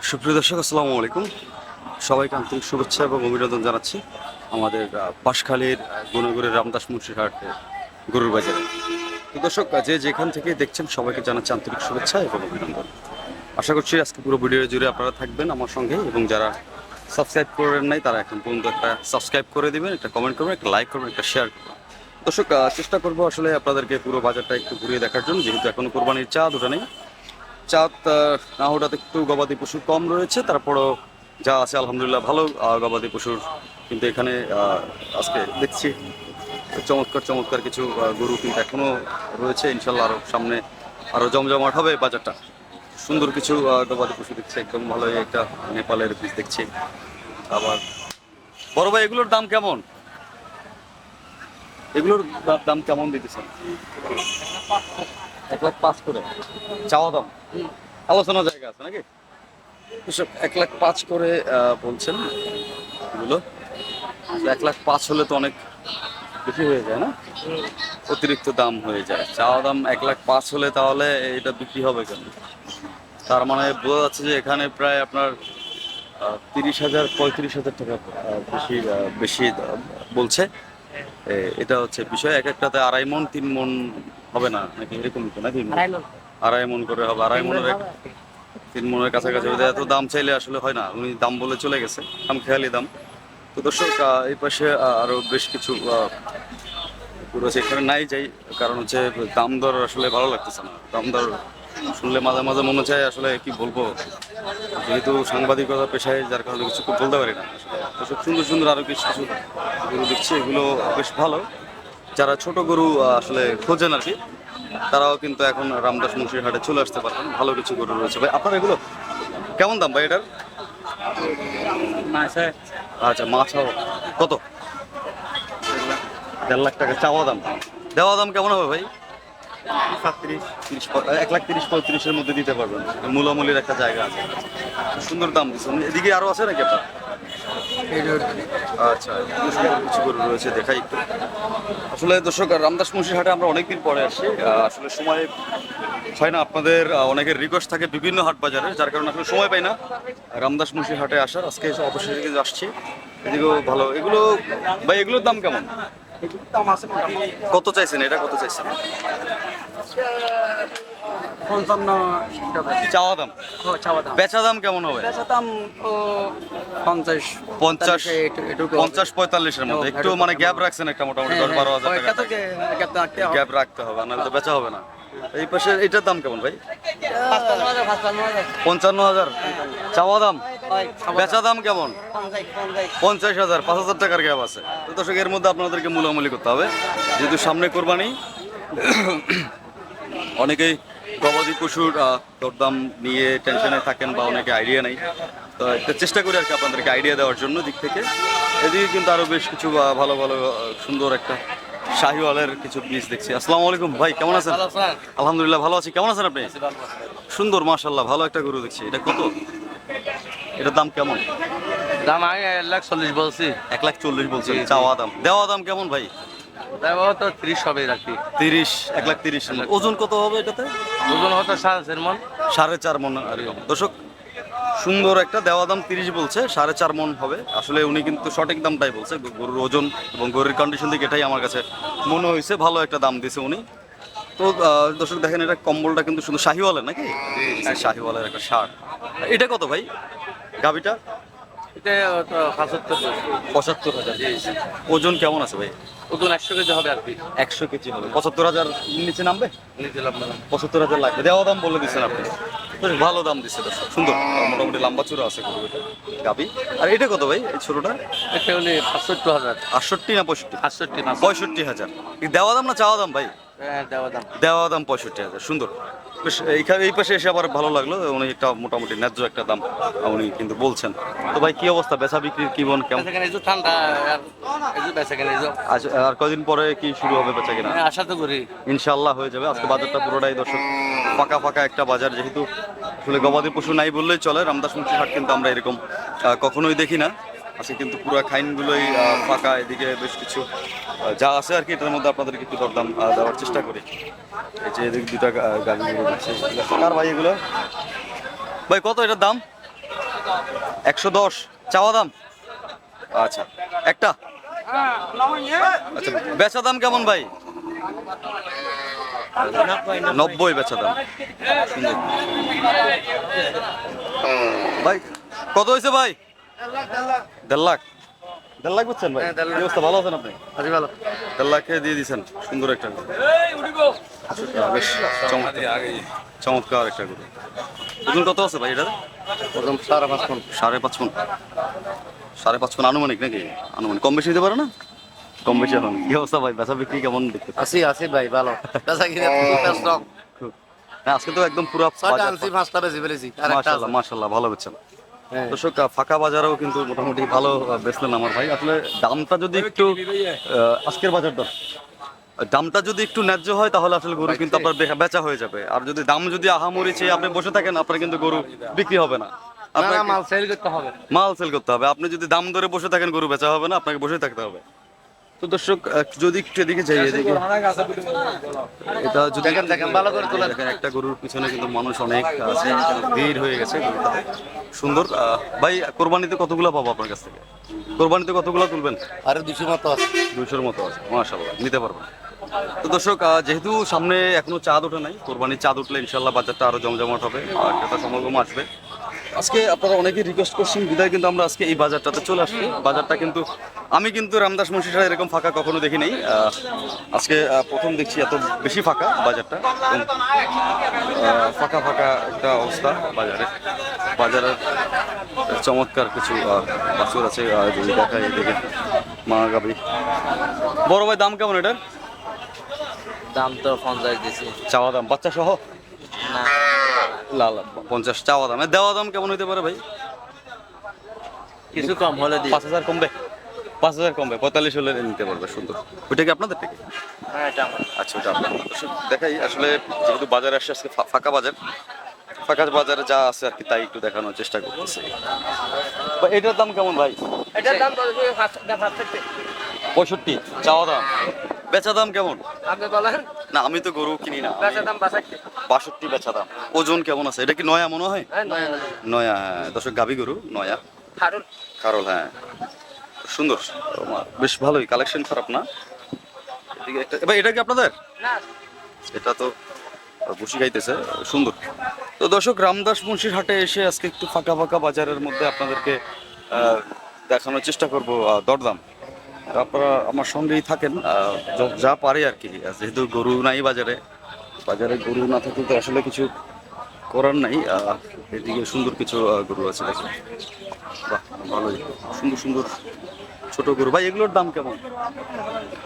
সুপ্রিয় দর্শক, আসসালামু আলাইকুম। সবাইকে আন্তরিক শুভেচ্ছা এবং অভিনন্দন জানাচ্ছি আমাদের বাঁশখালীর গুণগুড়ের রামদাস মুন্সির হাট গরুর বাজারে। তো দর্শক, যে যেখান থেকে দেখছেন সবাইকে জানাচ্ছি আন্তরিক শুভেচ্ছা এবং অভিনন্দন। আশা করছি আজকে পুরো ভিডিও জুড়ে আপনারা থাকবেন আমার সঙ্গে, এবং যারা সাবস্ক্রাইব করেন নাই তারা এখন পর্যন্ত একটা সাবস্ক্রাইব করে দেবেন, একটা কমেন্ট করবেন, একটা লাইক করবেন, একটা শেয়ার করবেন। দর্শক, চেষ্টা করবো আসলে আপনাদেরকে পুরো বাজারটা একটু ঘুরিয়ে দেখার জন্য, যেহেতু এখনো কোরবানির চাঁদ ওঠা নেই। চাঁদ না ওঠাতে একটু গবাদি পশু কম রয়েছে, তারপরও যা আছে আলহামদুলিল্লাহ ভালো গবাদি পশুর। কিন্তু এখানে আজকে দেখছি চমৎকার চমৎকার কিছু গরু কিন্তু এখনো রয়েছে। ইনশাল্লাহ আরও সামনে আরও জমজমাট হবে বাজারটা। সুন্দর কিছু গবাদি পশু দেখছি, একদম ভালো। একটা নেপালের বীজ দেখছি। আবার বড় ভাই, এগুলোর দাম কেমন? এগুলোর দাম কেমন দিতেছেন? 1,05,000 করে চাওয়া দাম, আলোচনা জায়গা আছে নাকি? 1,05,000 করে বলছেন এগুলো। 1,05,000 হলে তো অনেক বেশি হয়ে যায় না? অতিরিক্ত দাম হয়ে যায়। চাওয়া দাম 1,05,000 হলে তাহলে এটা বিক্রি হবে কেন? তার মানে বোঝা যাচ্ছে যে এখানে প্রায় আপনার 30,000 35,000 টাকা বেশি বেশি বলছে। এটা হচ্ছে বিষয়। এক একটাতে 2.5 মণ 3 মণ হবে না নাকি? এরকম তো নাকি? 2.5 মণ করে হবে। 2.5 মণের 3 মণের কাছাকাছি। এত দাম চাইলে আসলে হয় না। উনি দাম বলে চলে গেছে, খামখেয়ালি দাম। তো দর্শক, এই পাশে আরো বেশ কিছু রয়েছে। এখানে নাই যাই, কারণ হচ্ছে দাম দর আসলে ভালো লাগতেছে না। দাম দর শুনলে মাঝে মাঝে মনে চায় আসলে কি বলবো, যেহেতু সাংবাদিকতা পেশায়, যার কারণে কিছু বলতে পারি না। দর্শক, সুন্দর সুন্দর আরো বেশ কিছু গরু দেখছি, এগুলো বেশ ভালো। যারা ছোট গরু আসলে খোঁজেন আর কি, তারাও কিন্তু এখন রামদাস মুন্সির হাটে চলে আসতে পারবেন। ভালো কিছু গরু রয়েছে। ভাই, আপনার এগুলো কেমন দাম ভাই এটার? আচ্ছা, মাছ কত? 1.5 লাখ টাকা চাওয়া দাম। দেওয়া দাম কেমন হবে ভাই? 1,30,000 1,35,000 মধ্যে দিতে পারবেন। মূলামূলির একটা জায়গা আছে। সুন্দর দাম দিচ্ছেন। এদিকে আরো আছে নাকি আপনার? আচ্ছা, কিছু গরু রয়েছে, দেখাই একটু। আসলে দর্শক, রামদাস মুন্সির হাটে আমরা অনেকদিন পরে আসছি। আসলে সময় হয় না। আপনাদের অনেকের রিকোয়েস্ট থাকে বিভিন্ন হাট বাজারে, যার কারণে আসলে সময় পাই না রামদাস মুন্সির হাটে আসার। আজকে অবশ্যই কিন্তু আসছি। এদিকেও ভালো। এগুলো ভাই, এগুলোর দাম কেমন? কত চাইছেন? এটা কত চাইছেন? 55 চাওয়া দাম। বেচা দাম কেমন হবে? দাম 50 50 50-45-এর মধ্যে। একটু মানে গ্যাপ রাখছেন একটা, মোটামুটি 10-12 হাজার টাকা গ্যাপ রাখতে হবে, নাহলে তো বেচা হবে না। এই পাশে এটার দাম কেমন ভাই? 55,000 চাওয়া দাম। বেচা দাম কেমন? 50,000। 5,000 টাকার গ্যাপ আছে। তো দর্শক, এর মধ্যে আপনাদেরকে মূলামূলি করতে হবে, যেহেতু সামনে কোরবানি। অনেকেই গবাদি পশুর দরদাম নিয়ে টেনশনে থাকেন, বা অনেকে আইডিয়া নেই। তো একটা চেষ্টা করি আর কি আপনাদেরকে আইডিয়া দেওয়ার জন্য দিক থেকে। এদিকে কিন্তু আরো বেশ কিছু ভালো ভালো সুন্দর একটা শাহিওয়ালের কিছু বীজ দেখছি। আসসালামু আলাইকুম ভাই, কেমন আছেন? আলহামদুলিল্লাহ ভালো আছি। কেমন আছেন আপনি? সুন্দর, মাশাআল্লাহ, ভালো একটা গরু দেখছি। এটা কত? এটার দাম কেমন? দাম আগে 1,40,000 বলছি। 1,40,000 বলছেন চাওয়া দাম। দেওয়া দাম কেমন ভাই? দেওয়া তো 30 হবে রাখি। 30, 1,30,000। ওজন কত হবে এটাতে? ওজন হতো 4.5 মণ। 4.5 মণ এরকম। দর্শক, সুন্দর একটা দেওয়া দাম 30 বলছে, 4.5 মণ হবে। আসলে উনি কিন্তু সঠিক দামটাই বলছে। গরুর ওজন এবং গরুর কন্ডিশন থেকে এটাই আমার কাছে মনে হয়েছে। ভালো একটা দাম দিছে উনি। তো দর্শক দেখেন, এটা কম্বলটা কিন্তু শুধু শাহিওয়ালের নাকি? শাহিওয়ালের একটা শার্ট। এটা কত ভাই গাবিটা? এটা তো 75,000। ওজন কেমন আছে ভাই? ওজন 100 কেজি হবে আর কি। 100 কেজি হবে। 75,000 নিচে নামবে? নিয়েছিলাম না। 75,000 লাগবে। দেওয়া দাম বলে দিচ্ছেন আপনি। বেশ ভালো দাম দিচ্ছে দর্শক। সুন্দর, মোটামুটি লম্বা চূড়া আছে গরুটা, গাবি। আর এটা কত ভাই এই ছোটটা? এটা হলে 65,000। 68 না 65? 68 না 65,000। দেওয়া দাম না চাওয়া দাম ভাই? দেওয়া দাম। দেওয়া দাম 65,000। সুন্দর। বেশ, এইখানে এই পাশে এসে আবার ভালো লাগলো। উনি একটা মোটামুটি ন্যায্য একটা দাম উনি কিন্তু বলছেন। তো ভাই, কি অবস্থা বেচা বিক্রির? কি বন কেমন? এখানে যে ঠান্ডা আর এই যে বেচা কেনে যে আর কদিন পরে কি শুরু হবে বেচা কিনা? আশা তো করি ইনশাল্লাহ হয়ে যাবে। আজকে বাজারটা পুরোটাই দর্শক ফাঁকা ফাঁকা একটা বাজার, যেহেতু আসলে গবাদি পশু নাই বললেই চলে। রামদাস মুন্সির হাট কিন্তু আমরা এরকম কখনোই দেখি না। আজকে কিন্তু পুরো খাইনগুলোই ফাঁকা। এদিকে বেশ কিছু যা আছে আর কি, এটার মধ্যে আপনাদেরকে একটু দরদাম দেওয়ার চেষ্টা করি। এই যে এদিকে দুটা গাড়ি দিচ্ছে। কার ভাই এগুলো? ভাই কত এটার দাম? 110 চাওয়া দাম। আচ্ছা একটা। আচ্ছা বেচা দাম কেমন ভাই? 90 বেচা দাম। সুন্দর। ভাই কত হয়েছে ভাই? 1.5 লাখ। 1.5 লাখ বুঝছেন ভাই? হ্যাঁ, 1.5 লাখ। কি অবস্থা, ভালো আছেন আপনি? আছি ভালো। 1.5 লাখে দিয়ে দিয়েছেন, সুন্দর একটা গরু। বেশ চমৎকার একটা গরু। ওজন কত আছে ভাই এটা? ওজন 5.5 মণ। 5.5 মণ। 5.5 মণ আনুমানিক নাকি? আনুমানিক কম বেশি হতে পারে না? কম বেশি এখন কি অবস্থা ভাই, বেচা বিক্রি কেমন দেখতে? আছি ভাই ভালো। বেচা কিনে স্টক। হ্যাঁ আজকে তো একদম পুরো ছয়টা আনছি, 5টা বেশি ফেলেছি। আর একটা মাশাআল্লাহ আছে। মাশাআল্লাহ, ভালো বেচছেন। হ্যাঁ। দর্শক ফাঁকা বাজারেও কিন্তু মোটামুটি ভালো বেচলেন আমার ভাই। আসলে দামটা যদি একটু আজকের বাজার দর দামটা যদি একটু ন্যায্য হয় তাহলে আসলে গরু কিন্তু আপনার বেচা হয়ে যাবে। আর যদি দাম যদি আহামরি চেয়ে আপনি বসে থাকেন আপনার কিন্তু গরু বিক্রি হবে না। না, আপনাকে মাল সেল করতে হবে। মাল সেল করতে হবে। আপনি যদি দাম ধরে বসে থাকেন গরু বেচা হবে না, আপনাকে বসে থাকতে হবে। তো দর্শক যদি একটু এদিকে যাই, এদিকে এটা যদি দেখেন, ভালো করে তোলেন। দেখেন একটা গরুর পিছনে কিন্তু মানুষ অনেক আছে, ভিড় হয়ে গেছে গরুটাতে। সুন্দর। ভাই কোরবানিতে কতগুলো পাবো আপনার কাছ থেকে? কোরবানিতে কতগুলো তুলবেন? আরে 200 মতো আছে। 200-র মতো আছে, মাশাআল্লাহ, নিতে পারবেন। তো দর্শক যেহেতু সামনে এখনো চাঁদ ওঠে নাই, কোরবানির চাঁদ উঠলে ইনশাল্লাহ বাজারটা আরো জমজমাট হবে আর ক্রেতা সমাগম আসবে। আজকে আপনারা অনেকেই রিকোয়েস্ট করছেন বিদায় কিন্তু আমরা আজকে এই বাজারটাতে চলে আসছি। বাজারটা কিন্তু আমি কিন্তু রামদাস মুন্সি সাহেব এরকম ফাঁকা কখনো দেখি নাই। আজকে প্রথম দেখছি এত বেশি ফাঁকা বাজারটা। ফাঁকা ফাঁকা একটা অবস্থা বাজারে। বাজারের চমৎকার কিছু বাছুর আছে, যদি দেখায় এদিকে মা গাবি। বড় ভাই দাম কেমন এটার? দাম তো 50 দিছি। চাওয়া দাম বাচ্চা সহ? না, লাল 50 চাওয়া দাম। দেওয়া দাম কেমন হইতে পারে ভাই? কিছু কম হলে দিই। 5,000 কমবে? 5,000 কমবে, 45 হলে নিতে পারবে। সুন্দর। ওইটা কি আপনাদের থেকে? হ্যাঁ, এটা আমার। আচ্ছা ওটা আপনার। দেখাই আসলে যেহেতু বাজারে আসছে আজকে ফাঁকা বাজার, ফাঁকা বাজারে যা আছে আর কি তাই একটু দেখানোর চেষ্টা করতেছি। এটার দাম কেমন ভাই? এটার দাম 65 চাওয়া দাম। বেচা দাম কেমন? আপনি বলেন। না আমি তো গরু কিনি না। বেচা দাম 62। 62 বেচা দাম। ওজন কেমন আছে? এটা কি নয়া মনে হয়? হ্যাঁ, নয়। নয়া, হ্যাঁ দর্শক গাবি গরু নয়া। হারুন। কারল, হ্যাঁ সুন্দর, বেশ ভালোই কালেকশন, খারাপ না। এদিকে একটা এবার এটা কি আপনাদের? না, এটা তো বসি খাইতেছে, সুন্দর। তো দর্শক রামদাস মুন্সির হাটে এসে আজকে একটু ফাঁকা ফাঁকা বাজারের মধ্যে আপনাদেরকে দেখানোর চেষ্টা করব দরদাম। আপনারা আমার সঙ্গেই থাকেন, যা পারে আর কি। যেহেতু গরু নাই বাজারে, বাজারে গরু না থাকলে তো আসলে কিছু করার নাই। এদিকে সুন্দর কিছু গরু আছে দেখুন। বাহ ভালোই, সুন্দর সুন্দর ছোট গরু। ভাই এগুলোর দাম কেমন?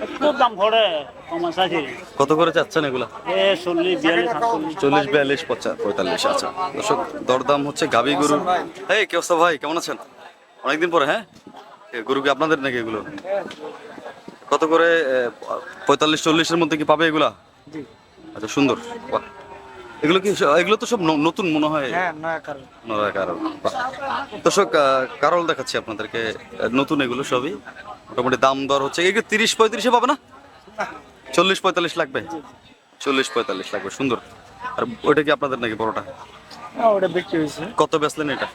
একটু দাম পড়ে কম আছে। কত করে চাচ্ছেন এগুলা? 40, 42, 48। 40, 42, 45। আচ্ছা দর্শক দরদাম হচ্ছে গাবি গরু। এই কি অবস্থা ভাই, কেমন আছেন? অনেকদিন পরে। হ্যাঁ গরু কি আপনাদের নাকি এগুলো? কত করে? 45, 40-এর মধ্যে কি পাবে এগুলা? আচ্ছা সুন্দর। বাহ এগুলো কি, এগুলো তো সব নতুন মনে হয়। হ্যাঁ, নয়া কারণ। নয়া কারল। বাহ। দর্শক কারল দেখাচ্ছি আপনাদেরকে, নতুন এগুলো সবই। মোটামুটি দাম দর হচ্ছে এগুলো 30-35-এ পাবে না? 40-45 লাগবে? 40-45 লাগবে, সুন্দর। আর ওইটা কি আপনাদের নাকি বড়টা? ওটা বিক্রি হয়েছে কত বেচলেন এটা?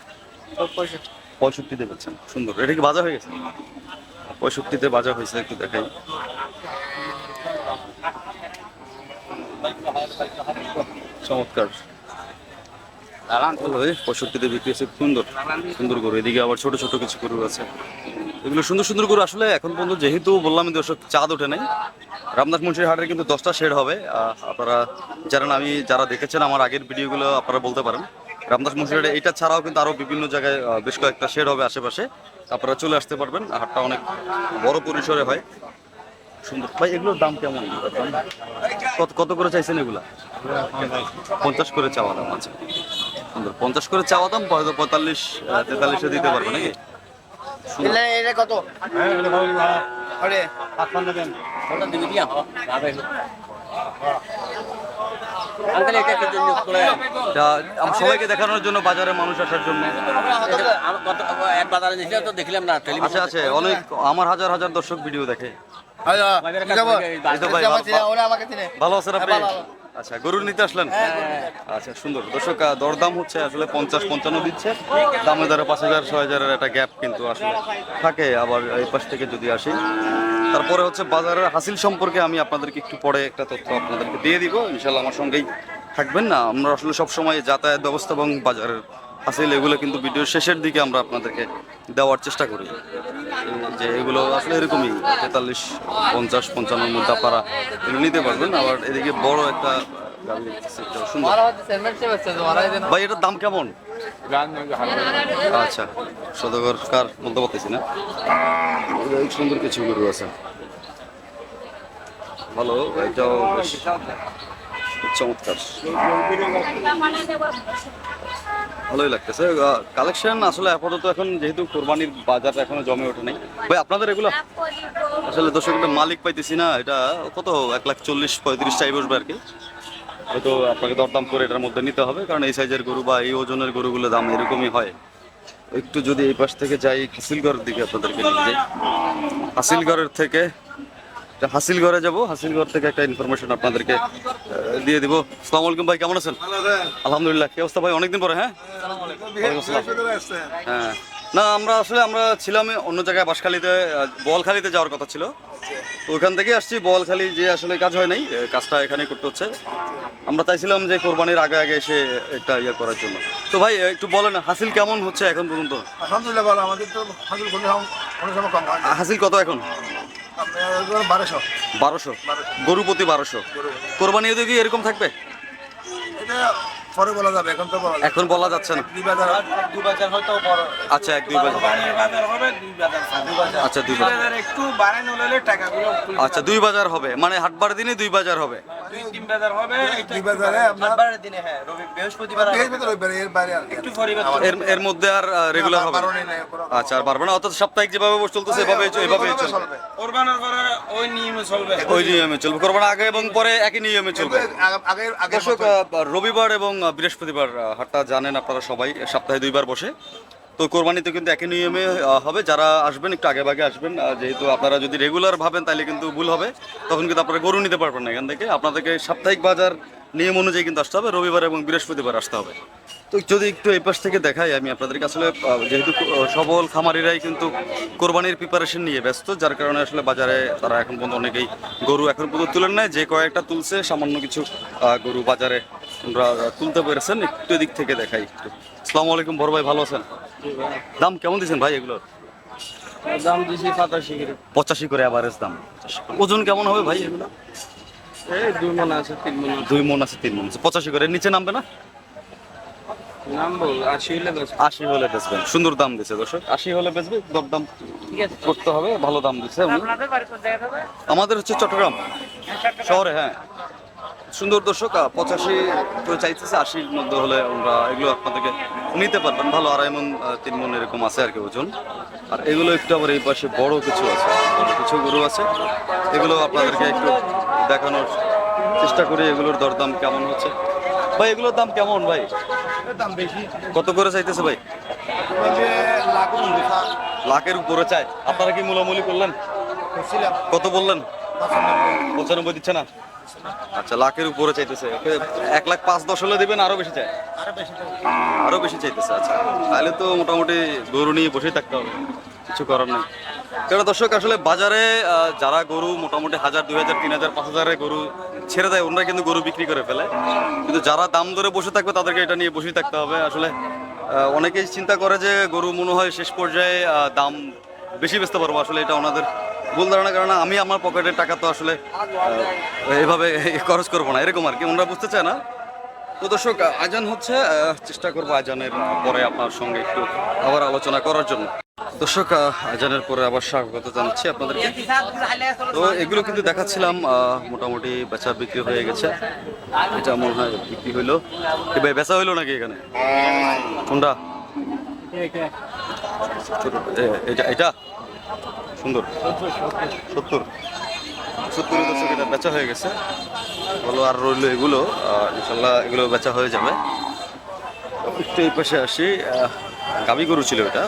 65। 65-তে বেচছেন, সুন্দর। এটা কি বাজা হয়ে গেছে? 65-তে বাজা হয়েছে, একটু দেখাই। চমৎকার। 65-তে বিক্রি হয়েছে, সুন্দর সুন্দর গরু। এদিকে আবার ছোট ছোট কিছু গরু আছে, এগুলো সুন্দর সুন্দর গরু। আসলে এখন পর্যন্ত যেহেতু বললাম দর্শক চাঁদ ওঠে নাই, রামদাস মুন্সির হাটের কিন্তু 10টা শেড হবে। আপনারা জানেন, যারা দেখেছেন আমার আগের ভিডিওগুলো আপনারা বলতে পারেন। রামদাস মুন্সির হাটে এটা ছাড়াও কিন্তু আরো বিভিন্ন জায়গায় বেশ কয়েকটা শেড হবে আশেপাশে, আপনারা চলে আসতে পারবেন। হাটটা অনেক বড় পরিসরে হয়, সুন্দর। ভাই এগুলোর দাম কেমন? কত কত করে চাইছেন এগুলা? 50 করে চাওয়া দাম আছে, সুন্দর। 50 করে চাওয়া দাম, 45-43-এ দিতে পারবে নাকি? এটা কত? আরে 55 দেন। ওটা দিবি দিয়া আঙ্কেল এটা কি জন্য করে? আমরা সবাইকে দেখানোর জন্য, বাজারে মানুষ আসার জন্য। আমি কত এক বাজারে দিছিলাম তো দেখলাম না আচ্ছা আছে অনেক, আমার হাজার হাজার দর্শক ভিডিও দেখে। আচ্ছা এই তো ভাই, ভালো আছেন আপনি? আচ্ছা, গরু নিতে আসলেন? আচ্ছা, সুন্দর দর্শক, দরদাম হচ্ছে আসলে 50-55 দিচ্ছে, দামে দরে 5,000-6,000-এর একটা গ্যাপ কিন্তু আসলে থাকে। আবার এই পাশ থেকে যদি আসি, তারপরে হচ্ছে বাজারের হাসিল সম্পর্কে আমি আপনাদেরকে একটু পরে একটা তথ্য আপনাদেরকে দিয়ে দিব, ইনশাল্লাহ আমার সঙ্গেই থাকবেন। না, আমরা আসলে সবসময় যাতায়াত ব্যবস্থা এবং বাজারের হাসিল এগুলো কিন্তু ভিডিওর শেষের দিকে আমরা আপনাদেরকে দেওয়ার চেষ্টা করি, যে এগুলো আসলে এরকমই 43-50-55 মধ্যে আপনারা এগুলো নিতে পারবেন। আবার এদিকে বড় একটা গাড়ি দেখতেছি, এটাও সুন্দর। ভাই, এটার দাম কেমন? আচ্ছা, সদাগর কার বলতে পারতেছি না। সুন্দর কিছু গরু আছে, ভালো, এটাও বেশ চমৎকার, ভালোই লাগতেছে। কালেকশন আসলে আপাতত এখন যেহেতু কোরবানির বাজার এখনো জমে ওঠে নাই। ভাই, আপনাদের এগুলো আসলে দর্শক একটা মালিক পাইতেছি না, এটা কত 1,40,000-1,35,000 চাই বসবে আর কি। হয়তো আপনাকে দরদাম করে এটার মধ্যে নিতে হবে, কারণ এই সাইজের গরু বা এই ওজনের গরুগুলো দাম এরকমই হয়। একটু যদি এই পাশ থেকে যাই হাসিলগড়ের দিকে, আপনাদেরকে নিয়ে যাই হাসিলগড়ের থেকে, হাসিলগড়ে যাব, হাসিলগড় থেকে একটা ইনফরমেশন আপনাদেরকে দিয়ে দিব। আসসালামু আলাইকুম ভাই, কেমন আছেন? আলহামদুলিল্লাহ। কি অবস্থা ভাই, অনেকদিন পরে? হ্যাঁ, হ্যাঁ, না আমরা ছিলাম অন্য জায়গায়, বাঁশখালীতে, বোয়ালখালীতে যাওয়ার কথা ছিল, তো ওখান থেকে আসছি। বোয়ালখালী যে আসলে কাজ হয় নাই, কাজটা এখানে করতে হচ্ছে। আমরা চাইছিলাম যে কোরবানির আগে আগে এসে একটা ইয়ে করার জন্য। তো ভাই, একটু বলেন হাসিল কেমন হচ্ছে এখন পর্যন্ত? আলহামদুলিল্লাহ ভালো, আমাদের তো হাসিল কোনো সময় কম হয় না। হাসিল কত এখন? আপনার 1200 1200 গরু প্রতি 1200। কোরবানি ঈদে কি এরকম থাকবে? এটা পরে বলা যাবে, এখন তো বলা যাবে এখন বলা যাচ্ছে না। 2,000 হয়তো বড়। আচ্ছা, 1-2 বাজার। বাজার হবে 2 বাজার। আচ্ছা, 2 বাজার। একটু বাড়ানো হলে টাকাগুলো আচ্ছা, 2 বাজার হবে, মানে হাটবার দিনে 2 বাজার হবে। 2-3 বাজার হবে। 2 বাজারে আপনার দিনে, হ্যাঁ, বৃহস্পতিবার বৃহস্পতিবার রবিবার এর বাইরে আর কি। একটু পরিবর্তন। এর মধ্যে আর রেগুলার হবে না? বারো নেই, কোনো। আচ্ছা, আর পারবে না, অর্থাৎ সাপ্তাহিক যেভাবে চলতেছে এভাবে চলবে। চলবে। কোরবানির পরে ওই নিয়মে চলবে। ওই নিয়মে চলবে, কোরবানি আগে এবং পরে একই নিয়মে চলবে। আগে আগে দর্শক, রবিবার এবং বৃহস্পতিবার হাটটা জানেন আপনারা সবাই, সপ্তাহে 2 বার বসে। তো কোরবানিতে কিন্তু একই নিয়মে হবে। যারা আসবেন একটু আগে ভাগে আসবেন, যেহেতু আপনারা যদি রেগুলার ভাবেন তাহলে কিন্তু ভুল হবে, তখন কিন্তু আপনারা গরু নিতে পারবেন না এখান থেকে। আপনাদেরকে সাপ্তাহিক বাজার নিয়ম অনুযায়ী কিন্তু আসতে হবে, রবিবার এবং বৃহস্পতিবার আসতে হবে। তো যদি একটু এই পাশ থেকে দেখাই আমি আপনাদেরকে, আসলে যেহেতু সবল খামারিরাই কিন্তু কোরবানির প্রিপারেশন নিয়ে ব্যস্ত, যার কারণে আসলে বাজারে তারা এখন পর্যন্ত অনেকেই গরু এখন পর্যন্ত তুলেন নাই। যে কয়েকটা তুলছে, সামান্য কিছু গরু বাজারে আমরা তুলতে পেরেছেন। একটু এদিক থেকে দেখাই একটু। আসসালামু আলাইকুম বড় ভাই, ভালো আছেন? দাম কেমন দিচ্ছেন ভাই এগুলোর? দাম দিছি 85 করে। 85 করে অ্যাভারেজ দাম। ওজন কেমন হবে ভাই এগুলো? এই 2 মণ আছে, 3 মণ আছে। 2 মণ আছে, 3 মণ আছে। 85 করে, নিচে নামবে না? নাম বল 80 হলে বেশ। 80 হলে বেচবেন। সুন্দর দাম দিচ্ছে দর্শক, 80 হলে বেচবে, দরদাম করতে হবে, ভালো দাম দিচ্ছে। আপনাদের বাড়ি কোন জায়গা হবে? আমাদের হচ্ছে চট্টগ্রাম শহরে। হ্যাঁ, সুন্দর দর্শক, 85 তো চাইতেছে, 80-র মধ্যে হলে আমরা এগুলো আপনাদেরকে নিতে পারবেন। ভালো 2.5 মণ 3 মণ এরকম আছে আর কি ওজন। আর এগুলো একটু আবার এই পাশে বড় কিছু আছে, বড় কিছু গরু আছে, এগুলো আপনাদেরকে একটু দেখানোর চেষ্টা করি। এগুলোর দরদাম কেমন হচ্ছে ভাই? এগুলোর দাম কেমন ভাই? দাম বেশি। কত করে চাইতেছে ভাই? লাখের উপরে চাই। আপনারা কি মূলামূলি করলেন? কত বললেন? 95 দিচ্ছে না? আচ্ছা, লাখের উপরে চাইতেছে। 1,05,10 হলে দিবেন, আরো বেশি চাই? আরো বেশি চাইতেছে। আচ্ছা, তাহলে তো মোটামুটি গরু নিয়ে বসেই থাকতে হবে, কিছু করার নেই। কারণ দর্শক, আসলে বাজারে যারা গরু মোটামুটি 1,000, 2,000, 3,000, 5,000 গরু ছেড়ে দেয়, ওনারা কিন্তু গরু বিক্রি করে ফেলে। কিন্তু যারা দাম ধরে বসে থাকবে তাদেরকে এটা নিয়ে বসেই থাকতে হবে। আসলে অনেকেই চিন্তা করে যে গরু মনে হয় শেষ পর্যায়ে দাম বেশি বেচতে পারবো, আসলে এটা ওনাদের ভুল ধারণা। কারণ আমি আমার পকেটের টাকা তো আসলে এভাবে খরচ করবো না, এরকম আর কি ওনারা বুঝতে চায় না। তো দর্শক, আজান হচ্ছে, চেষ্টা করবো আজানের পরে আপনার সঙ্গে একটু আবার আলোচনা করার জন্য। দর্শক, আজানের পরে আবার স্বাগত জানাচ্ছি আপনাদেরকে। তো এগুলো কিন্তু দেখাচ্ছিলাম, মোটামুটি বেচা বিক্রি হয়ে গেছে। এটা মনে হয় বিক্রি হইলো, ভাই বেচা হইলো নাকি এখানে? কোনটা? এটা সুন্দর 70 দর্শক, এটা বেচা হয়ে গেছে। ভালো, আর রইলো এগুলো, ইনশাল্লাহ এগুলো বেচা হয়ে যাবে। একটু এই পাশে আসি, গাভী গরু ছিল এটা।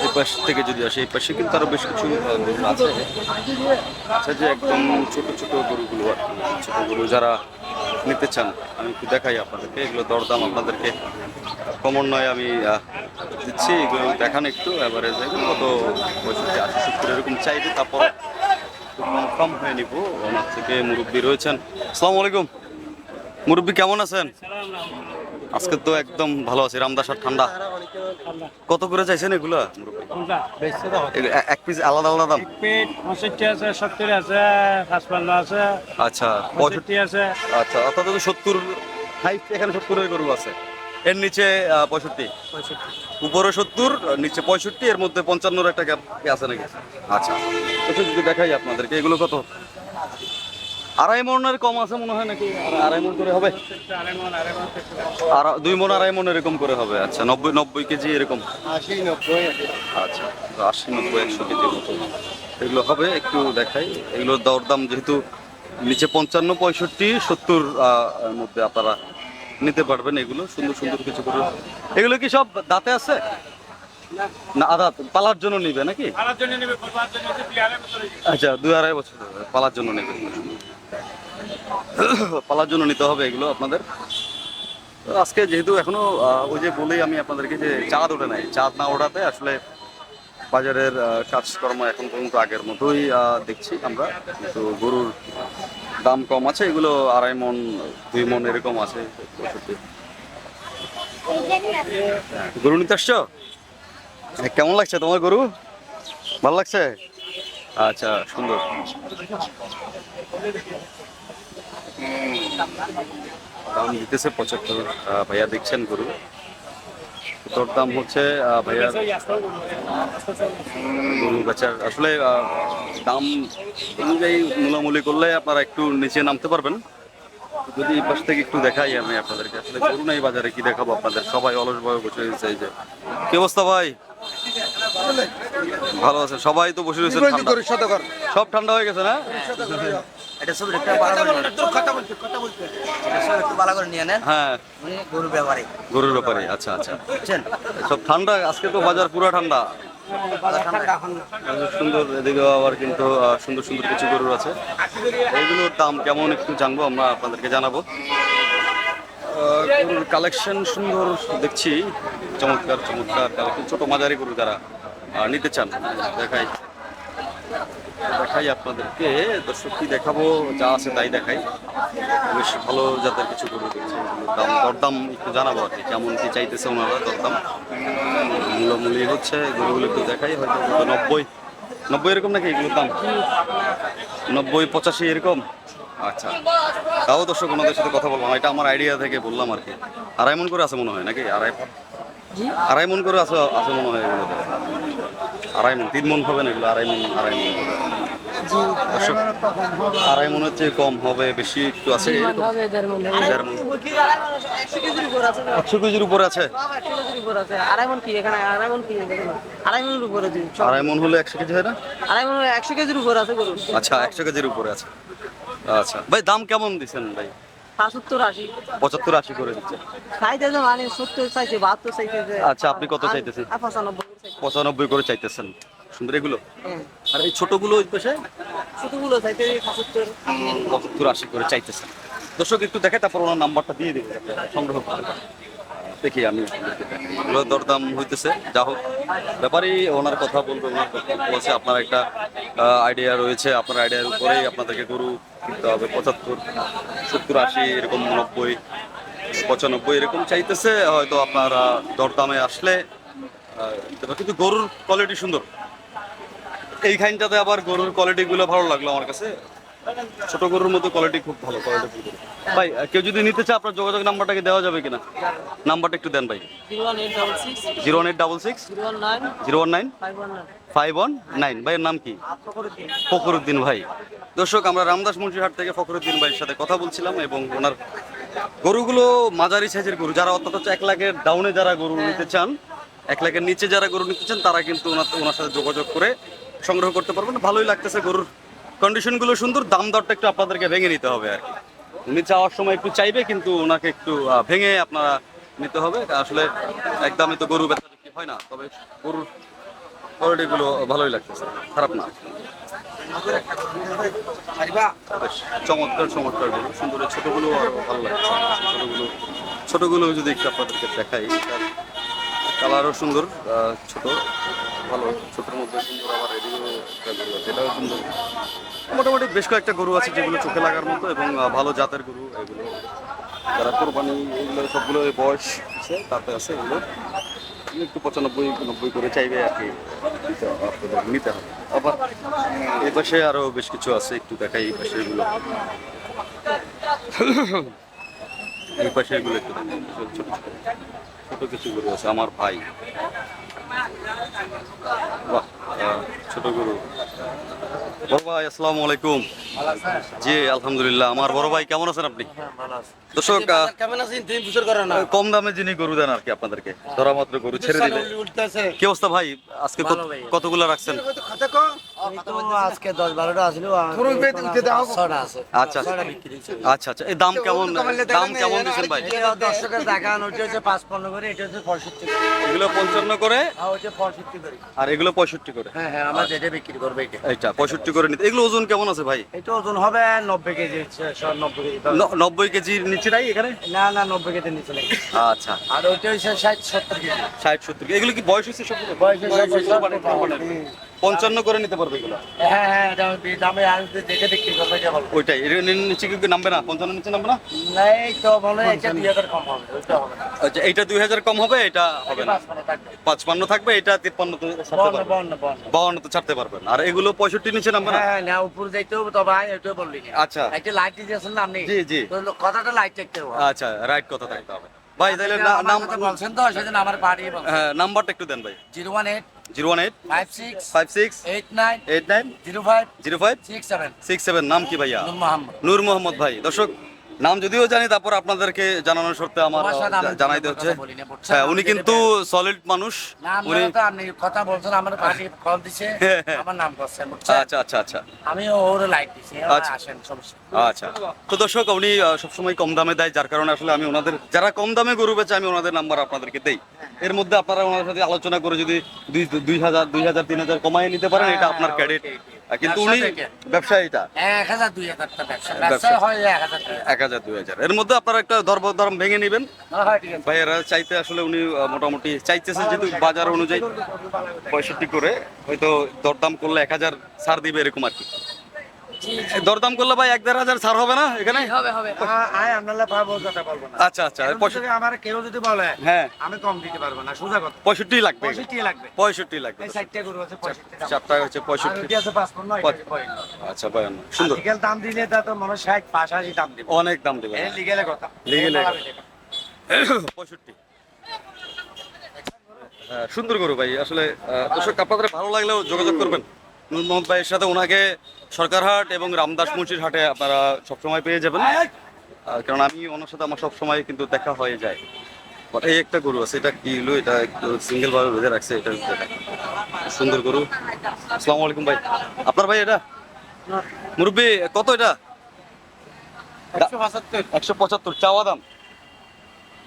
এই পাশ থেকে যদি আসে, এই পাশে কিন্তু আরো বেশ কিছু গরু আছে। আচ্ছা, যে একদম ছোট ছোট গরুগুলো আর কি, ছোট গরু যারা নিতে চান আমি একটু দেখাই আপনাদেরকে। এগুলো দরদাম আপনাদেরকে ক্রমান্বয়ে আমি দিচ্ছি, এগুলো দেখান একটু অ্যাভারেজ এগুলো কত 65-80-70 এরকম চাইবে, তারপর কনফার্ম হয়ে নিব। ওনার থেকে মুরব্বী রয়েছেন। আসসালামু আলাইকুম মুরব্বী, কেমন আছেন? আজকে তো একদম ভালো আছি, রামদাসার ঠান্ডা। কত করে চাইছেন এগুলা এক পিস আলাদা আলাদা দাম? পেট 65 আছে, 70 আছে, 55 আছে, আচ্ছা 65 আছে। আচ্ছা, অর্থাৎ 70 হাইট এখানে 70 এর গরু আছে, এর নিচে 65, উপরে 70 নিচে 65, এর মধ্যে 55 একটা গ্যাপ আছে নাকি? আচ্ছা, তো যদি দেখাই আপনাদেরকে এগুলো কত, আড়াই মনের কম আছে মনে হয় নাকি? আড়াই মন করে হবে, আর 2 মন 2.5 মন এরকম করে হবে। আচ্ছা, 90 কেজি এরকম। 80-90। আচ্ছা, 80-90-100 কেজির মতো এগুলো হবে। একটু দেখাই এগুলোর দরদাম, যেহেতু নিচে 55-65-70 এর মধ্যে আপনারা নিতে পারবেন। এগুলো সুন্দর সুন্দর কিছু করে। এগুলো কি সব দাঁতে আছে না আদা পালার জন্য নিবে নাকি? আচ্ছা, 2-2.5 বছর পালার জন্য নেবে, পালার জন্য নিতে হবে এগুলো আপনাদের। তো আজকে যেহেতু এখনো ওই যে বলেই আমি আপনাদেরকে যে চাঁদ ওঠে নাই, চাঁদ না ওঠাতে আসলে বাজারের কাজকর্ম এখন পর্যন্ত আগের মতোই দেখছি আমরা, কিন্তু গরুর দাম কম আছে। এগুলো 2.5 মন 2 মন এরকম আছে। গরু নিতে আসছো? কেমন লাগছে তোমার গরু? ভালো লাগছে? আচ্ছা, সুন্দর। দাম দিতেছে 75, ভাইয়া দেখছেন গরু, তোর দাম হচ্ছে ভাইয়া গরু বেচার আসলে দাম অনুযায়ী মূলামূলি করলে আপনারা একটু নিচে নামতে পারবেন। যদি এই পাশ থেকে একটু দেখাই আমি আপনাদেরকে, আসলে গরু নাই বাজারে, কি দেখাবো আপনাদের, সবাই অলস ভাবে বসে রয়েছে। এই যে কি অবস্থা ভাই? ভালো আছে সবাই তো বসে রয়েছে, সব ঠান্ডা হয়ে গেছে না? এটা সব একটা ভালো করে নিয়ে নেন, হ্যাঁ, গরু ব্যাপারে গরুর ব্যাপারে। আচ্ছা আচ্ছা, বুঝছেন? সব ঠান্ডা আজকে তো বাজার পুরো ঠান্ডা। সুন্দর, এদিকে আবার কিন্তু সুন্দর সুন্দর কিছু গরু আছে। এইগুলোর দাম কেমন একটু জানবো, আমরা আপনাদেরকে জানাবো। গরুর কালেকশন সুন্দর দেখছি, চমৎকার চমৎকার কালেকশন, ছোট মাঝারি গরু যারা নিতে চান দেখাই আপনাদেরকে। দর্শক কি দেখাবো, যা আছে তাই দেখাই। বেশ ভালো জাতের কিছু গরু দেখছি, দাম দরদাম একটু জানাবো আর কি, কেমন কি চাইতেছে ওনারা দরদাম। মূল্যমূল্য হচ্ছে গরুগুলো একটু দেখাই, হয়তো 90 এরকম নাকি এগুলোর দাম? 90-85 এরকম। আচ্ছা, তাও দর্শক ওনাদের সাথে কথা বললাম, এটা আমার আইডিয়া থেকে বললাম আর কি। 2.5 মন করে আছে মনে হয় নাকি? 2.5 মন করে আছে মনে হয় এগুলো। 2.5 মন 3 মন হবে না এগুলো, 2.5 মন 2.5 মন হবে। দর্শক 2.5 মনের চেয়ে কম হবে, বেশি একটু আছে। 1.5 মন 100 কেজির উপরে আছে। 2.5 মন কি এখানে? 2.5 মন কি? 2.5 মনের উপরে দিন। 2.5 মন হলে 100 কেজি হয় না? 2.5 মন 100 কেজির উপরে আছে গরু। আচ্ছা, 100 কেজির উপরে আছে। আচ্ছা ভাই, দাম কেমন দিচ্ছেন ভাই? 75-80। 75-80 করে দিচ্ছে। চাইতেছে মানে 70 চাইছে, 72 চাইতেছে। আচ্ছা, আপনি কত চাইতেছেন? 95 95 করে চাইতেছেন। সুন্দর এগুলো। হ্যাঁ, আর এই ছোটগুলো ওই পাশে ছোটগুলো চাইতে 75। 75-80 করে চাইতেছেন। দর্শক একটু দেখে, তারপর ওনার নাম্বারটা দিয়ে দেবে, সংগ্রহ করতে পারেন। দেখি আমি এগুলো দরদাম হইতেছে, যা হোক ব্যাপারই ওনার কথা বলবে, ওনার বক্তব্য আছে। আপনার একটা আইডিয়া রয়েছে, আপনার আইডিয়ার উপরেই আপনাদেরকে গরু কিনতে হবে। 75-70-80 এরকম, 90-95 এরকম চাইতেছে। হয়তো আপনার দরদামে আসলে কিন্তু গরুর কোয়ালিটি সুন্দর। এইখানটাতে আবার গরুর কোয়ালিটিগুলো ভালো লাগলো আমার কাছে, ছোট গরুর মতো কোয়ালিটি খুব ভালো কোয়ালিটি। ভাই কেউ যদি নিতে চায় আপনার যোগাযোগ নাম্বারটাকে দেওয়া যাবে কিনা? নাম্বারটা একটু দেন ভাই। 01866 01866 019 019 519। 519। ভাইয়ের নাম কি? ফখরুদ্দিন ভাই। দর্শক, আমরা রামদাস মুন্সিরহাট থেকে ফখরুদ্দিন ভাইয়ের সাথে কথা বলছিলাম, এবং ওনার গরুগুলো মাঝারি সাইজের গরু। যারা অর্থাৎ 1 লাখের ডাউনে যারা গরু নিতে চান, 1 লাখের নিচে যারা গরু নিতে চান, তারা কিন্তু ওনার সাথে যোগাযোগ করে সংগ্রহ করতে পারবেন। ভালোই লাগতেছে, গরুর কন্ডিশনগুলো সুন্দর। দাম দরটা একটু আপনাদেরকে ভেঙে নিতে হবে আর কি। উনি চাওয়ার সময় একটু চাইবে, কিন্তু ওনাকে একটু ভেঙে আপনারা নিতে হবে। আসলে একদমই তো গরু বেচা বিক্রি হয় না, তবে গরুর কোয়ালিটিগুলো ভালোই লাগতেছে, খারাপ না। বেশ চমৎকার চমৎকার গরু, সুন্দর। এই ছোটগুলো আরো ভালো লাগছে। ছোটগুলো যদি একটু আপনাদেরকে দেখাই, কালারও সুন্দর, ছোট ভালো, ছোটোর মধ্যে সুন্দর। আবার এদিকেও একটা গরু আছে, এটাও সুন্দর। মোটামুটি বেশ কয়েকটা গরু আছে যেগুলো চোখে লাগার মতো এবং ভালো জাতের গরু। এগুলো যারা কোরবানি, এগুলো সবগুলো বয়স আছে, তাতে আছে। এগুলো একটু 95-90 করে চাইবে আর কি, আপনাদের নিতে হবে। আবার এই পাশে আরো বেশ কিছু আছে, একটু দেখাই এই পাশে এগুলো। এই পাশে এগুলো একটু দেখাই, ছোট ছোট ছোট কিছু গরু আছে। আমার ভাই, বাহ, ছোট গরু। বড় ভাই আসসালামু আলাইকুম। জি আলহামদুলিল্লাহ। আমার বড় ভাই কেমন আছেন আপনি? দর্শক, কেমন আছেন? 3 বছর করে না কম দামে যিনি গরু দেন আর কি আপনাদেরকে, ধরা মাত্র গরু ছেড়ে দিলে। কি অবস্থা ভাই, আজকে কতগুলো রাখছেন? আজকে 10-12টা আছিল, আচ্ছা আচ্ছা আচ্ছা। এই দাম কেমন, দাম কেমন দিচ্ছেন ভাই? দর্শকের দেখান, ওইটা হচ্ছে 55 করে, এটা হচ্ছে 65 করে, এগুলো 55 করে আর ওইটা 65 করে। আর এগুলো 65 করে। হ্যাঁ হ্যাঁ, আমরা যেটা বিক্রি করবো এটা। এইটা 65 করে নিতে। এগুলো ওজন কেমন আছে ভাই? এটা ওজন হবে 90 কেজি, 90 কেজি। 90 কেজির নিচে নাই এখানে? না না, 90 কেজি নিচে নেই। আচ্ছা, আর ওইটা হচ্ছে 60-70 কেজি। 60-70। এগুলো কি বয়স হয়েছে সবগুলো? বয়স হয়েছে 55 করে নিতে পারবে এগুলো? হ্যাঁ হ্যাঁ, এটা দামে আনতে যেটা বিক্রি করবো এটা বলবো। ওইটাই, এর নিচে কি নামবে না? 55 নিচে নামবে না? নাই তো বলে এটা 2000 কম হবে, ওইটা হবে না। আচ্ছা, এইটা 2000 কম হবে, এটা হবে না। 55 থাকবে। 55 থাকবে, এটা 53 তে ছাড়তে পারবে। 52 তে ছাড়তে পারবেন। আর এগুলো 65 নিচে নামবে না? হ্যাঁ না, উপর যাইতে হবে তো ভাই, এটা বললি না। আচ্ছা একটা লাইট দিয়েছেন না আপনি? জি জি। তো কথাটা লাইট দেখতে হবে। আচ্ছা, রাইট কথা থাকতে হবে ভাই। তাহলে নাম বলছেন তো, সেজন্য আমার বাড়ি বলছেন। হ্যাঁ, নাম্বারটা একটু দেন ভাই। 018 018 56 56 89 89 05 05 67। 67। নাম কি ভাইয়া? নূর মোহাম্মদ। নূর মোহাম্মদ ভাই। দর্শক, নাম যদিও জানি, তারপর আপনাদেরকে জানানোর শর্তে আমার আমার সাথে আমি জানাইতে হচ্ছে। কথা বলি না, বুঝছেন? হ্যাঁ, উনি আমি কিন্তু সলিড মানুষ। নাম উনি তো আপনি কথা বলছেন, আমার পার্টি কল দিছে, হ্যাঁ, হ্যাঁ। আমার নাম করছেন, বুঝছেন? আচ্ছা আচ্ছা আচ্ছা আমি ওর লাইট দিছি, আচ্ছা। আসেন সমস্যা। আচ্ছা। তো দর্শক, উনি সবসময় কম দামে দেয়, যার কারণে আসলে আমি ওনাদের, যারা কম দামে গরু বেচে, আমি ওনাদের নাম্বার আপনাদেরকে দেই। এর মধ্যে আপনারা ওনার সাথে আলোচনা করে যদি 2000 3000 কমায় নিতে পারেন, এটা আপনার ক্রেডিট। কিন্তু উনি ব্যবসা, এটা 1000 2000 টাকা ব্যবসা হয়, 1000 টাকা। 1000 2000 এর মধ্যে আপনারা একটা দরদাম ভেঙে নেবেন। হ্যাঁ ঠিক আছে। ভাইয়েরা চাইতে আসলে উনি মোটামুটি চাইতেছে, যেহেতু বাজার অনুযায়ী 65 করে, হয়তো দরদাম করলে 1000 ছাড় দিবে এরকম আর কি। দরদাম করলে ভাই 1-1500 ছাড় হবে না এখানে? হবে হবে, আয় আপনারা পাবো, কথা বলবো না। আচ্ছা আচ্ছা। আমার কেউ যদি বলে হ্যাঁ, আমি কম দিতে পারবো না, সোজা কথা। 65 লাগবে। 65 লাগবে। 65 লাগবে। এই 60 টা গরু আছে 65 টাকা। চারটা হচ্ছে আর 65। ওইটা আছে 55, এটা 52। আচ্ছা, 52। সুন্দর। লিগ্যাল দাম দিলে তা তো মনে হয় 60 85 দাম দিবে। অনেক দাম দেবে। এই লিগ্যালের কথা। লিগ্যালের কথা। 65। হ্যাঁ, সুন্দর গরু ভাই। আসলে দর্শক, আপনাদের ভালো লাগলেও যোগাযোগ করবেন নূর মোহাম্মদ ভাইয়ের সাথে। ওনাকে সরকারহাট এবং রামদাস মুন্সির হাটে আপনারা সবসময় পেয়ে যাবেন, কারণ আমি ওনার সাথে আমার সবসময় কিন্তু দেখা হয়ে যায়। But এই একটা গরু আছে, এটা কি হলো, এটা একটু সিঙ্গেল ভাবে বেঁধে রাখছে। এটা সুন্দর গরু। আসসালামু আলাইকুম ভাই। আপনার ভাই এটা মুরব্বি, কত এটা? 175। 175 চাওয়া দাম।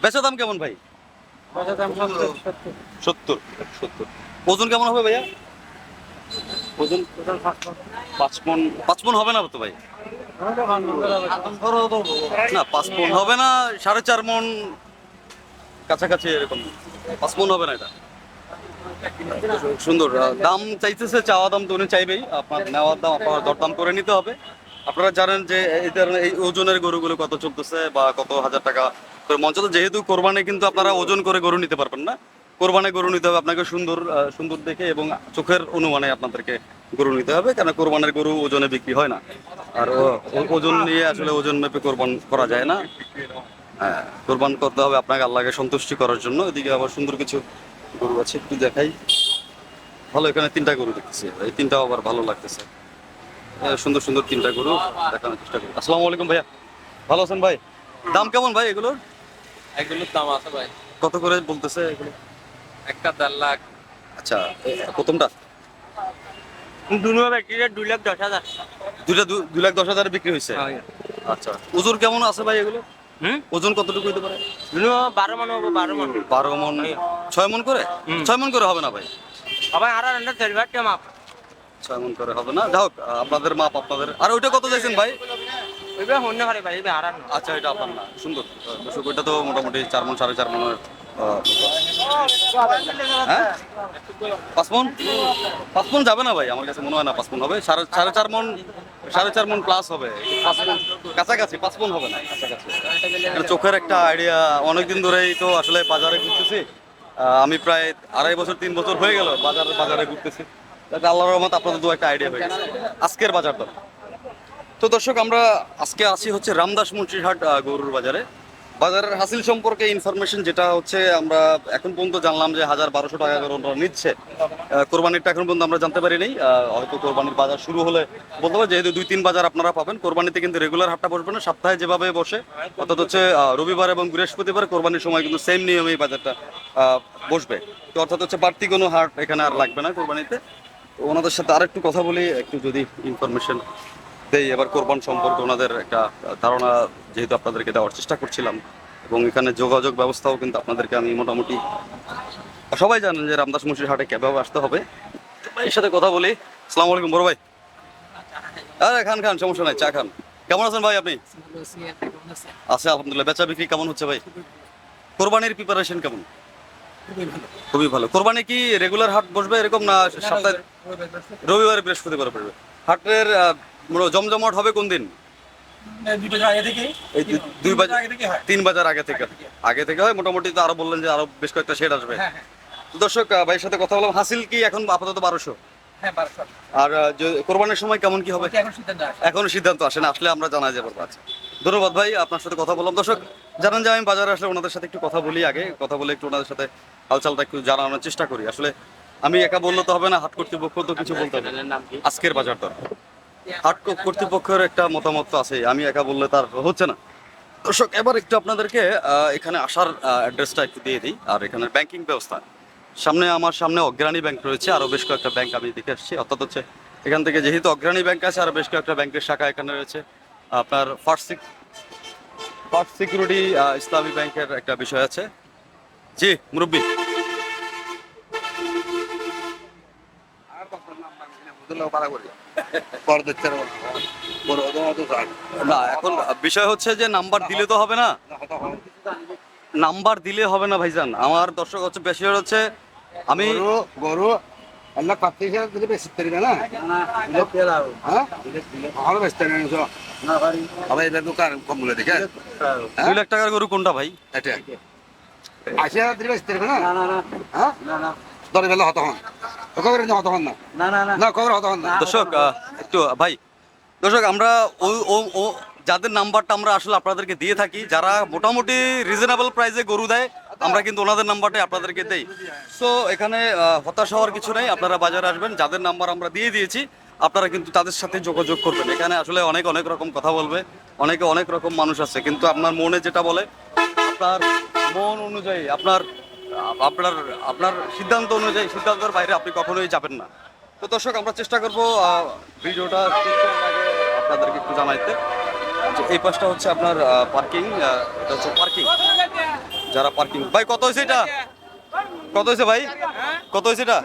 বেচা দাম কেমন ভাই? বেচা দাম 70। 70। ওজন কেমন হবে ভাইয়া? ওজন 5 মণ। 5 মণ হবে না তো ভাই? না, 5 মণ হবে না, 4.5 মণ কাছাকাছি এরকম। 5 মণ হবে না এটা। সুন্দর। দাম চাইতেছে, চাওয়া দাম তো উনি চাইবেই। আপনার নেওয়ার দাম আপনার দরদাম করে নিতে হবে। আপনারা জানেন যে এই ধরনের এই ওজনের গরুগুলো কত চলতেছে বা কত হাজার টাকা করে মঞ্চ। যেহেতু কোরবানি কিন্তু আপনারা ওজন করে গরু নিতে পারবেন না। কোরবানি গরু নিতে হবে আপনাকে সুন্দর সুন্দর দেখে এবং চোখের অনুমানে আপনাদেরকে গরু নিতে হবে, কারণ কোরবানের গরু ওজনে বিক্রি হয় না। আর ওজন নিয়ে আসলে ওজন মেপে কোরবান করা যায় না। হ্যাঁ, কোরবান করতে হবে আপনাকে আল্লাহকে সন্তুষ্টি করার জন্য। এদিকে আবার সুন্দর কিছু গরু আছে, একটু দেখাই। ভালো, এখানে 3টা গরু দেখতেছি, এই 3টাও আবার ভালো লাগতেছে। সুন্দর সুন্দর 3টা গরু দেখানোর চেষ্টা করি। আসসালামু আলাইকুম ভাইয়া, ভালো আছেন ভাই? দাম কেমন ভাই এগুলোর? এগুলোর দাম আছে ভাই, কত করে বলতেছে এগুলো? একটা 1.5 লাখ। আচ্ছা, প্রথমটা দুনো বিক্রি 2,10,000। দুইটা 2,10,000 বিক্রি হয়েছে। আচ্ছা, ওজন কেমন আছে ভাই এগুলো? ওজন কতটুকু হইতে পারে? দুনো 12 মণ হবে, 12 মণ। 12 মণ। 6 মণ করে? 6 মণ করে হবে না ভাই, সবাই আর আন্ডার 35 মাপ 6 মন করে হবে না, যাই হোক আপনাদের মাপ আপনাদের। আর ওইটা কত চাইছেন ভাই? ওইবা হন্য করে ভাই ওইবা আর আচ্ছা এটা আপনার না, সুন্দর দর্শক, ওইটা তো মোটামুটি 4 মন 4.5 মনের হ্যাঁ 5 মন 5 মন যাবে না ভাই, আমার কাছে মনে হয় না 5 মন হবে, 4.5 মন প্লাস হবে, 5 মন কাছাকাছি, 5 মন হবে না কাছাকাছি। এটা চোখের একটা আইডিয়া, অনেকদিন ধরেই তো আসলে বাজারে ঘুরতেছি, আমি প্রায় 2.5 বছর 3 বছর হয়ে গেল বাজারে ঘুরতেছি, তাতে আল্লাহর রহমত আপনাদের দু একটা আইডিয়া হয়ে গেছে আজকের বাজার দর। তো দর্শক আমরা আজকে আসি হচ্ছে রামদাস মুন্সির হাট গরুর বাজারে। বাজারের হাসিল সম্পর্কে ইনফরমেশন যেটা হচ্ছে আমরা এখন পর্যন্ত জানলাম যে 1,000-1,200 টাকা করে ওরা নিচ্ছে। কোরবানিরটা এখন পর্যন্ত আমরা জানতে পারি নাই, হয়তো কোরবানির বাজার শুরু হলে বলতে পারি, যেহেতু 2-3 বাজার আপনারা পাবেন। কোরবানিতে কিন্তু রেগুলার হাটটা বসবে না, সপ্তাহে যেভাবে বসে অর্থাৎ হচ্ছে রবিবার এবং বৃহস্পতিবার কোরবানির সময় কিন্তু সেম নিয়মেই বাজারটা বসবে। তো অর্থাৎ হচ্ছে বাড়তি কোনো হাট এখানে আর লাগবে না কোরবানিতে। তো ওনাদের সাথে আরেকটু কথা বলি, একটু যদি ইনফরমেশন দেই এবার কোরবান সম্পর্কে, ওনাদের একটা ধারণা যেহেতু আপনাদেরকে দেওয়ার চেষ্টা করছিলাম, এবং এখানে যোগাযোগ ব্যবস্থাও কিন্তু আপনাদেরকে আমি মোটামুটি, সবাই জানেন যে রামদাস মুন্সির হাটে কিভাবে আসতে হবে। ভাইয়ের সাথে কথা বলি। আসসালামু আলাইকুম বড় ভাই। আরে খান সমস্যা নাই, চা খান। কেমন আছেন ভাই আপনি? আছে আলহামদুলিল্লাহ। বেচা বিক্রি কেমন হচ্ছে ভাই? কোরবানির প্রিপারেশন কেমন? খুবই ভালো। কোরবানি কি রেগুলার হাট বসবে এরকম, না সপ্তাহে রবিবার বৃহস্পতিবার পড়বে? হাটের জমজমাট হবে কোন দিন? এই 2 বাজার 3 বাজার আগে থেকে হয় মোটামুটি। তো আরো বললেন যে আরো বেশ কয়েকটা শেড আসবে। তো দর্শক ভাইয়ের সাথে কথা বললাম। হাসিল কি এখন আপাতত 1200? আর কোরবানির সময় কেমন কি হবে এখনো সিদ্ধান্ত আসে না, আসলে আমরা জানা যাবো। আচ্ছা ধন্যবাদ ভাই, আপনার সাথে কথা বললাম। দর্শক জানান যে আমি বাজারে আসলে ওনাদের সাথে একটু কথা বলি, আগে কথা বলে একটু ওনাদের সাথে হালচালটা একটু জানানোর চেষ্টা করি। আসলে আমি একা বললে তো হবে না, হাট কর্তৃপক্ষ তো কিছু বলতে হবে। আজকের বাজার দর হাট কর্তৃপক্ষের একটা মতামত তো আছে, আমি একা বললে তার হচ্ছে না। দর্শক এবার একটু আপনাদেরকে এখানে আসার অ্যাড্রেসটা একটু দিয়ে দিই, আর এখানে ব্যাংকিং ব্যবস্থা। আমার সামনে অগ্রণী ব্যাংক রয়েছে, আরও বেশ কয়েকটা ব্যাংক আমি দেখে আসছি। অর্থাৎ হচ্ছে এখান থেকে যেহেতু অগ্রণী ব্যাংক আছে, আরও বেশ কয়েকটা ব্যাংকের শাখা এখানে রয়েছে। আপনার ফার্স্ট সিকিউরিটি ইসলামী ব্যাংকের একটা বিষয় আছে। জি মুরব্বী, না এখন বিষয় হচ্ছে যে নাম্বার দিলে তো হবে না, নাম্বার দিলে হবে না ভাইজান। আমার দর্শক হচ্ছে বেশি হচ্ছে আমি গরু ಎಲ್ಲ ಪತ್ರಿಕೆ বেশি তৈরি না হ্যাঁ ভালো বেশি আবার এটা দোকান কম বলে দেখে 2 লাখ টাকার গরু কোনটা ভাই? এটা 80,000 দিলে বেশি তৈরি না হ্যাঁ দরে বেলা হতো হন কবে হতো হন না কবে হতো হন না। দর্শক একটু ভাই, দর্শক আমরা ও যাদের নাম্বারটা আমরা আসলে আপনাদেরকে দিয়ে থাকি, যারা মোটামুটি রিজনেবল প্রাইসে গরু দেয়, আমরা কিন্তু ওনাদের নাম্বারটাই আপনাদেরকে দেই। সো এখানে হতাশ হওয়ার কিছু নেই, আপনারা বাজারে আসবেন, যাদের নাম্বার আমরা দিয়ে দিয়েছি আপনারা কিন্তু তাদের সাথে যোগাযোগ করবেন। এখানে আসলে অনেক রকম কথা বলবে, অনেক রকম মানুষ আছে, কিন্তু আপনার মনে যেটা বলে, আপনার মন অনুযায়ী, আপনার সিদ্ধান্ত অনুযায়ী, সিদ্ধান্তের বাইরে আপনি কখনোই যাবেন না। তো দর্শক আমরা চেষ্টা করবো ভিডিওটা আপনাদেরকে একটু জানাইতে। এই পাশটা হচ্ছে আপনার পার্কিং, এটা হচ্ছে পার্কিং, যারা পার্কিং। ভাই কত হয়েছে এটা? কত হয়েছে ভাই? কত হয়েছে এটা?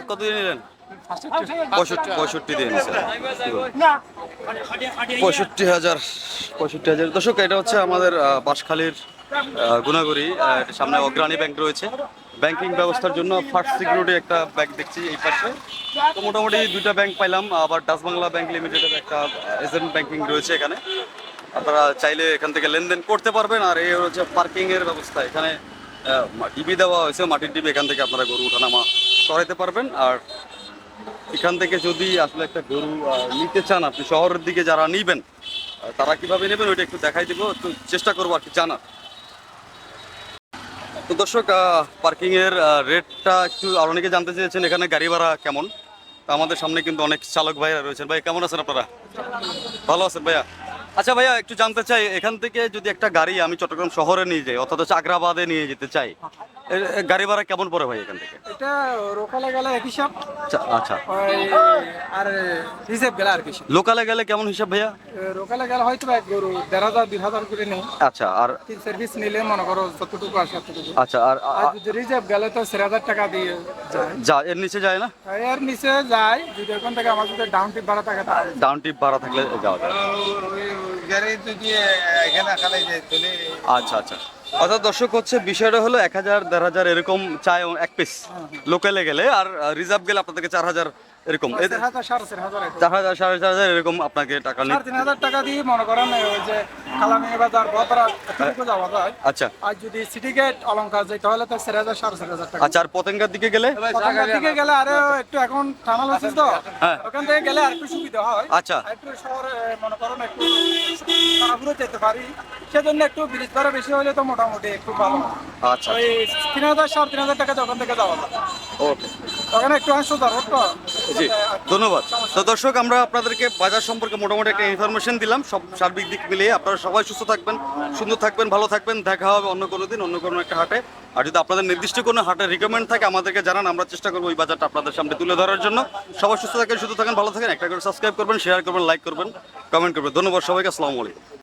কত দিয়ে নিলেন? 65 দিয়ে নিচ্ছে। 65,000। দর্শক এটা হচ্ছে আমাদের বাঁশখালীর গুনাগুড়ি, সামনে অগ্রণী ব্যাংক রয়েছে। ব্যাংকিং ব্যবস্থার জন্য ফার্স্ট সিকিউরিটি একটা ব্যাংক দেখছি এই পাশে। তো মোটামুটি 2টা ব্যাংক পাইলাম, আবার ডাচ বাংলা ব্যাংক লিমিটেডের একটা এজেন্ট ব্যাংকিং রয়েছে এখানে। আপনারা চাইলে এখান থেকে লেনদেন করতে পারবেন। আর এই হচ্ছে পার্কিং এর ব্যবস্থা, এখানে ডিবি দেওয়া হয়েছে, মাটির ডিবি, এখান থেকে আপনারা গরু ওঠানামা করাইতে পারবেন। আর এখান থেকে যদি আসলে একটা গরু নিতে চান, আপনি শহরের দিকে যারা নিবেন তারা কিভাবে নেবেন ওইটা একটু দেখাই দিব, একটু চেষ্টা করবো আর কি জানার। তো দর্শক পার্কিং এর রেটটা একটু আর অনেকে জানতে চেয়েছেন এখানে গাড়ি ভাড়া কেমন। তো আমাদের সামনে কিন্তু অনেক চালক ভাইরা রয়েছেন। ভাই কেমন আছেন আপনারা? ভালো আছেন ভাইয়া? আচ্ছা ভাইয়া একটু জানতে চাই, এখান থেকে যদি একটা গাড়ি আমি চট্টগ্রাম শহরে নিয়ে যাই, অর্থাৎ আগ্রাবাদে নিয়ে যেতে চাই, গাড়ি ভাড়া কেমন পড়ে ভাই এখান থেকে? এটা রোকালে গেলে এক হিসাব, আচ্ছা, ওই আর হিসেব গেলে আর কিছু। লোকালে গেলে কেমন হিসাব ভাইয়া? রোকালে গেলে হয়তো এক গরু 1,500 2,000 করে নেই। আচ্ছা, আর 3 সার্ভিস নিলে মনে করো যতটুকু আসে ততটুকু। আচ্ছা, আর আর যদি রিজার্ভ গেলে তো 4,000 টাকা দিয়ে যায়। যা এর নিচে যায় না? এর নিচে যায় যদি ওখান থেকে আমার যদি ডাউন টিপ ভাড়া থাকে তাহলে। ডাউন টিপ ভাড়া থাকলে যাওয়া যায়। গাড়ি যদি এখানে খালাই যায় তাহলে আচ্ছা আচ্ছা, অর্থাৎ দর্শক হচ্ছে বিষয়টা হলো 1,000 1,500 এরকম চায় এক পিস লোকালে গেলে, আর রিজার্ভ গেলে আপনাদেরকে 4,000 এরকম, 4,000 4,500 4,000 4,500 এরকম আপনাকে টাকা নিতে। 3,500 টাকা দিয়ে মনে করেন ওই যে কালামিয়া বাজার বদরা এতটুকু যাওয়া যায়। আচ্ছা আর যদি সিটি গেট অলংকার যাইতে হলে তো 4,000 4,500 টাকা। আচ্ছা, আর পতেঙ্গার দিকে গেলে? পতেঙ্গার দিকে গেলে আরো একটু এখন টানাল আছে তো, হ্যাঁ। ওখান থেকে গেলে আর একটু সুবিধা হয়। আচ্ছা, আর একটু শহরে মনে করেন একটু তাড়াহুড়ো যেতে পারি, সেজন্য একটু ব্রিজ ভাড়া বেশি হলে তো মোটামুটি একটু ভালো। আচ্ছা, ওই 3,000 3,500 টাকা ওখান থেকে যাওয়া যায়। ওকে, ওখানে একটু সোজা রোড তো। জি ধন্যবাদ। তো দর্শক, আমরা আপনাদেরকে বাজার সম্পর্কে মোটামুটি একটা ইনফরমেশন দিলাম, সব সার্বিক দিক মিলিয়ে। আপনারা সবাই সুস্থ থাকবেন, সুন্দর থাকবেন, ভালো থাকবেন। দেখা হবে অন্য কোনো দিন, অন্য কোনো একটা হাটে। আর যদি আপনাদের নির্দিষ্ট কোনো হাটের রিকমেন্ড থাকে আমাদেরকে জানান, আমরা চেষ্টা করবো ওই বাজারটা আপনাদের সামনে তুলে ধরার জন্য। সবাই সুস্থ থাকেন, সুস্থ থাকেন, ভালো থাকেন। একটা করে সাবস্ক্রাইব করবেন, শেয়ার করবেন, লাইক করবেন, কমেন্ট করবেন। ধন্যবাদ সবাইকে, আসসালামু আলাইকুম।